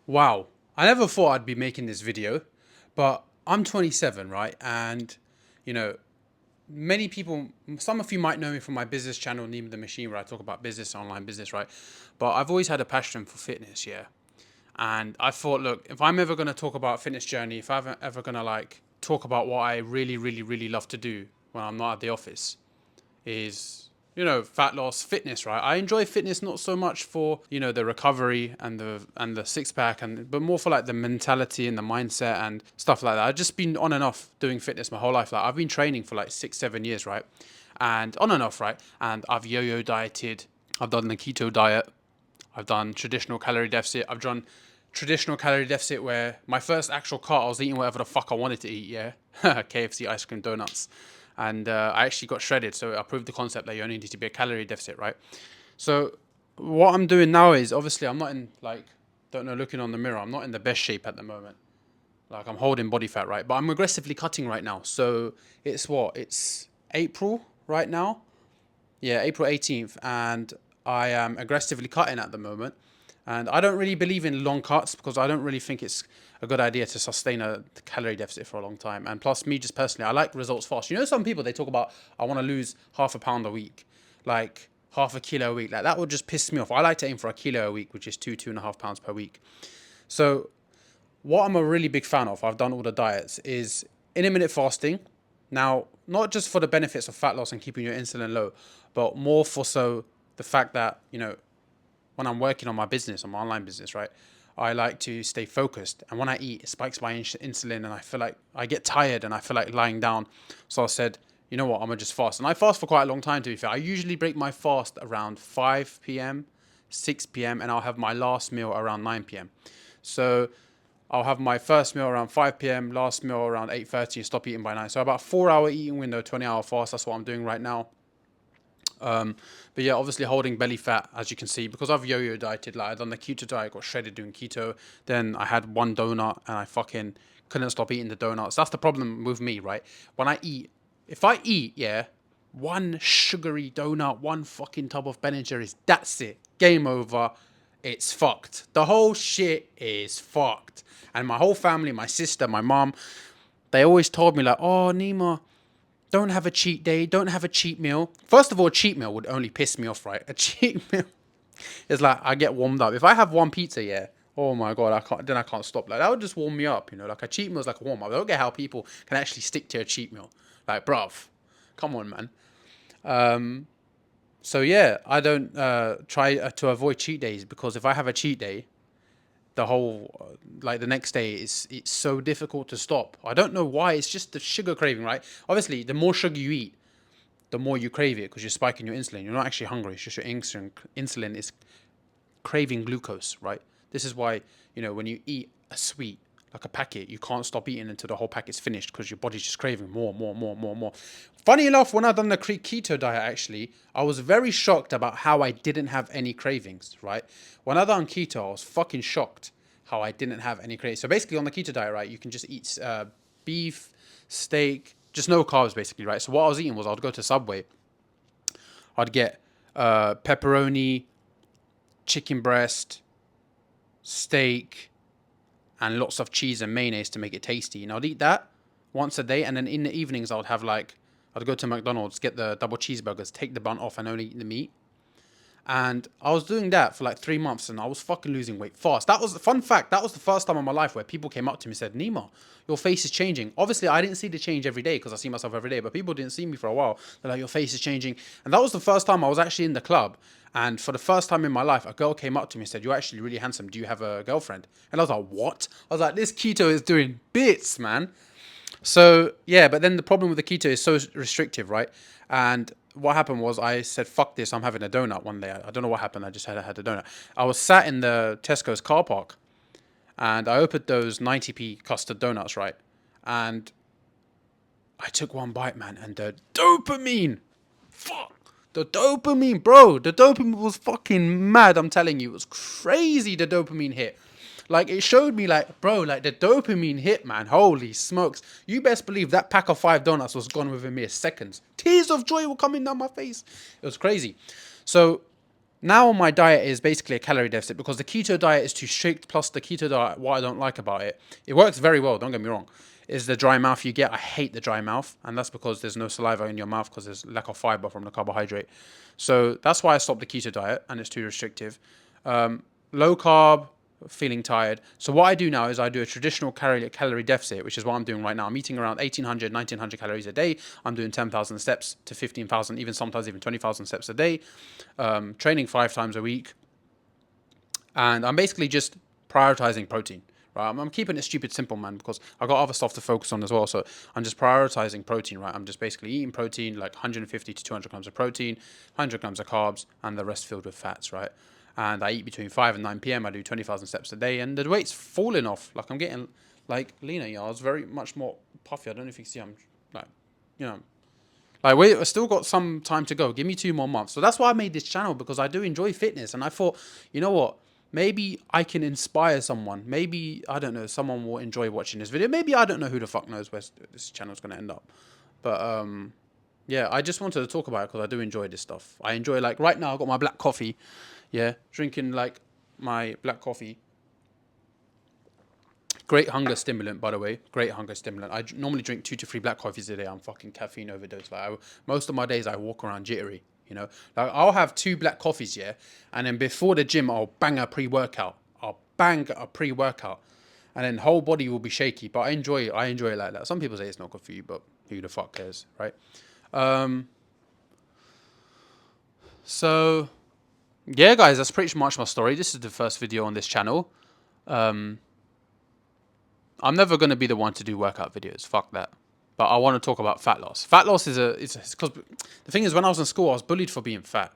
Wow. I never thought I'd be making this video, but I'm 27, right? And, you know, many people, some of you might know me from my business channel, Name the Machine, where I talk about business, online business, right? But I've always had a passion for fitness, yeah. And I thought, look, if I'm ever going to talk about fitness journey, if I'm ever going to like talk about what I really, really, really love to do when I'm not at the office, is fat loss fitness, right? I enjoy fitness not so much for the recovery and the six pack, and but more for like the mentality and the mindset and stuff like that. I've just been on and off doing fitness my whole life. Like I've been training for like 6 7 years, right? And on and off, right? And I've yo-yo dieted, I've done the keto diet, I've done traditional calorie deficit, I've done traditional calorie deficit where my first actual cut, I was eating whatever the fuck I wanted to eat, yeah. KFC, ice cream, donuts. And I actually got shredded. So I proved the concept that you only need to be a calorie deficit, right? So what I'm doing now is obviously I'm not in like, don't know, looking on the mirror, I'm not in the best shape at the moment. Like I'm holding body fat, right? But I'm aggressively cutting right now. So it's what? It's April right now. Yeah, April 18th. And I am aggressively cutting at the moment. And I don't really believe in long cuts because I don't really think it's a good idea to sustain a calorie deficit for a long time. And plus, me just personally, I like results fast. You know, some people, they talk about, I want to lose half a pound a week, like half a kilo a week. Like that would just piss me off. I like to aim for a kilo a week, which is 2.5 pounds per week. So what I'm a really big fan of, I've done all the diets, is intermittent fasting. Now, not just for the benefits of fat loss and keeping your insulin low, but more for so the fact that, when I'm working on my business, on my online business, right, I like to stay focused. And when I eat, it spikes my insulin and I feel like I get tired and I feel like lying down. So I said, you know what, I'm going to just fast. And I fast for quite a long time, to be fair. I usually break my fast around 5 p.m., 6 p.m., and I'll have my last meal around 9 p.m. So I'll have my first meal around 5 p.m., last meal around 8:30, and stop eating by 9. So about 4 hour eating window, 20-hour fast. That's what I'm doing right now. But yeah, obviously holding belly fat, as you can see, because I've yo-yo dieted. Like I done the keto diet, got shredded doing keto. Then I had one donut, and I fucking couldn't stop eating the donuts. That's the problem with me, right? When I eat, if I eat, yeah, one sugary donut, one fucking tub of Ben and Jerry's, that's it. Game over. It's fucked. The whole shit is fucked. And my whole family, my sister, my mom, they always told me like, "Oh, Nima, don't have a cheat day. Don't have a cheat meal." First of all, a cheat meal would only piss me off, right? A cheat meal is like I get warmed up. If I have one pizza, yeah, oh my god, I can't. Then I can't stop. Like that would just warm me up, Like a cheat meal is like a warm up. I don't get how people can actually stick to a cheat meal. Like, bruv, come on, man. So yeah, I don't try to avoid cheat days because if I have a cheat day, the whole like the next day it's so difficult to stop. I don't know why. It's just the sugar craving, right? Obviously, the more sugar you eat, the more you crave it because you're spiking your insulin. You're not actually hungry. It's just your insulin is craving glucose, right? This is why, when you eat a sweet, like a packet, you can't stop eating until the whole packet's finished because your body's just craving more, more, more, more, more. Funny enough, when I done the keto diet, actually, I was very shocked about how I didn't have any cravings, right? When I done keto, I was fucking shocked how I didn't have any cravings. So basically, on the keto diet, right, you can just eat beef, steak, just no carbs, basically, right? So what I was eating was I'd go to Subway, I'd get pepperoni, chicken breast, steak, and lots of cheese and mayonnaise to make it tasty. And I'd eat that once a day. And then in the evenings, I'd go to McDonald's, get the double cheeseburgers, take the bun off, and only eat the meat. And I was doing that for like 3 months and I was fucking losing weight fast. That was the fun fact. That was the first time in my life where people came up to me and said, "Nima, your face is changing." Obviously, I didn't see the change every day because I see myself every day, but people didn't see me for a while. They're like, "Your face is changing." And that was the first time I was actually in the club. And for the first time in my life, a girl came up to me and said, "You're actually really handsome. Do you have a girlfriend?" And I was like, "What?" I was like, "This keto is doing bits, man." So yeah, but then the problem with the keto is so restrictive, right? And what happened was I said, "Fuck this! I'm having a donut one day." I don't know what happened. I just had a donut. I was sat in the Tesco's car park, and I opened those 90p custard donuts, right? And I took one bite, man, and the dopamine, fuck, the dopamine, bro, the dopamine was fucking mad. I'm telling you, it was crazy. The dopamine hit. Like it showed me, like, bro, like the dopamine hit, man. Holy smokes! You best believe that pack of 5 donuts was gone within mere seconds. Tears of joy were coming down my face. It was crazy. So now my diet is basically a calorie deficit because the keto diet is too strict. Plus the keto diet, what I don't like about it, it works very well, don't get me wrong, is the dry mouth you get. I hate the dry mouth, and that's because there's no saliva in your mouth because there's lack of fiber from the carbohydrate. So that's why I stopped the keto diet, and it's too restrictive. Low carb, feeling tired. So what I do now is I do a traditional calorie deficit, which is what I'm doing right now. I'm eating around 1800, 1900 calories a day. I'm doing 10,000 steps to 15,000, even sometimes even 20,000 steps a day. Training 5 times a week. And I'm basically just prioritizing protein. Right, I'm keeping it stupid simple, man, because I've got other stuff to focus on as well. So I'm just prioritizing protein, right? I'm just basically eating protein, like 150 to 200 grams of protein, 100 grams of carbs, and the rest filled with fats, right? And I eat between 5 and 9 p.m. I do 20,000 steps a day, and the weight's falling off. Like, I'm getting, like, leaner, I was very much more puffy. I don't know if you can see, I'm, like, you know, like, wait, I still got some time to go. Give me 2 more months. So that's why I made this channel, because I do enjoy fitness. And I thought, you know what? Maybe I can inspire someone. Maybe, I don't know, someone will enjoy watching this video. Maybe I don't know, who the fuck knows where this channel's going to end up. But, yeah, I just wanted to talk about it because I do enjoy this stuff. I enjoy, like, right now I've got my black coffee. Yeah, drinking, like, my black coffee. Great hunger stimulant, by the way. Great hunger stimulant. I normally drink 2 to 3 black coffees a day. I'm fucking caffeine overdose. Like, most of my days I walk around jittery. You know, like, I'll have 2 black coffees, yeah, and then before the gym I'll bang a pre-workout. And then whole body will be shaky. But I enjoy it. I enjoy it like that. Some people say it's not good for you, but who the fuck cares, right? So yeah, guys, that's pretty much my story. This is the first video on this channel. I'm never going to be the one to do workout videos. Fuck that. But I want to talk about fat loss. Fat loss is because the thing is, when I was in school, I was bullied for being fat.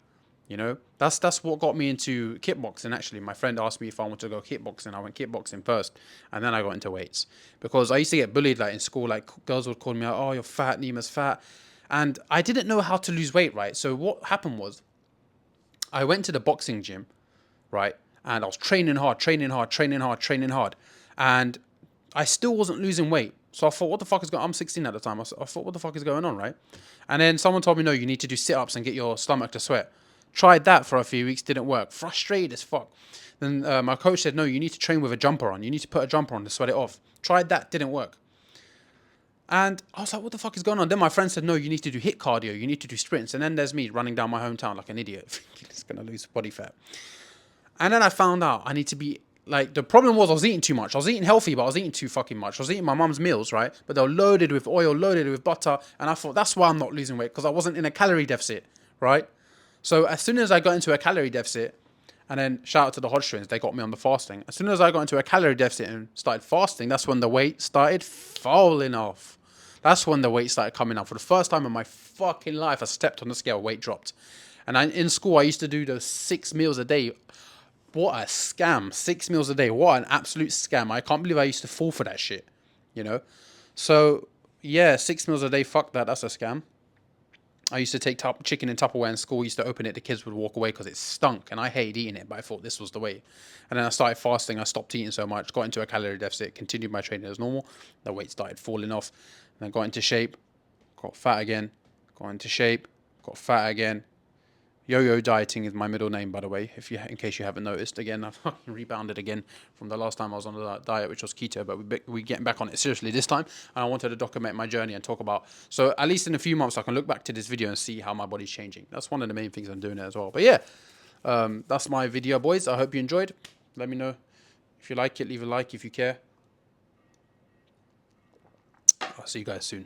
You know, that's what got me into kickboxing. Actually, my friend asked me if I wanted to go kickboxing. I went kickboxing first, and then I got into weights because I used to get bullied, like, in school. Like, girls would call me out, "Oh, you're fat, Nima's fat," and I didn't know how to lose weight. Right. So what happened was, I went to the boxing gym, right, and I was training hard, and I still wasn't losing weight. So I thought, what the fuck is going on? I'm 16 at the time. I thought, what the fuck is going on, right? And then someone told me, no, you need to do sit-ups and get your stomach to sweat. Tried that for a few weeks, didn't work. Frustrated as fuck. Then my coach said, no, you need to train with a jumper on. You need to put a jumper on to sweat it off. Tried that, didn't work. And I was like, what the fuck is going on? Then my friend said, no, you need to do HIIT cardio. You need to do sprints. And then there's me running down my hometown like an idiot, thinking it's going to lose body fat. And then I found out I need to be, like, the problem was I was eating too much. I was eating healthy, but I was eating too fucking much. I was eating my mum's meals, right? But they were loaded with oil, loaded with butter. And I thought, that's why I'm not losing weight, because I wasn't in a calorie deficit, right? So as soon as I got into a calorie deficit, and then shout out to the Hodgkins, they got me on the fasting. As soon as I got into a calorie deficit and started fasting, that's when the weight started falling off. That's when the weight started coming up. For the first time in my fucking life, I stepped on the scale, weight dropped. And in school, I used to do those 6 meals a day. What a scam. 6 meals a day. What an absolute scam. I can't believe I used to fall for that shit. You know? So, yeah, 6 meals a day. Fuck that. That's a scam. I used to take chicken in Tupperware in school. Used to open it. The kids would walk away because it stunk. And I hated eating it, but I thought this was the way. And then I started fasting. I stopped eating so much. Got into a calorie deficit. Continued my training as normal. The weight started falling off. And then got into shape. Got fat again. Got into shape. Got fat again. Yo-yo dieting is my middle name, by the way, in case you haven't noticed. Again, I've rebounded again from the last time I was on a diet, which was keto, but we're getting back on it seriously this time. And I wanted to document my journey and talk about, so at least in a few months, I can look back to this video and see how my body's changing. That's one of the main things I'm doing as well. But yeah, that's my video, boys. I hope you enjoyed. Let me know if you like it. Leave a like if you care. I'll see you guys soon.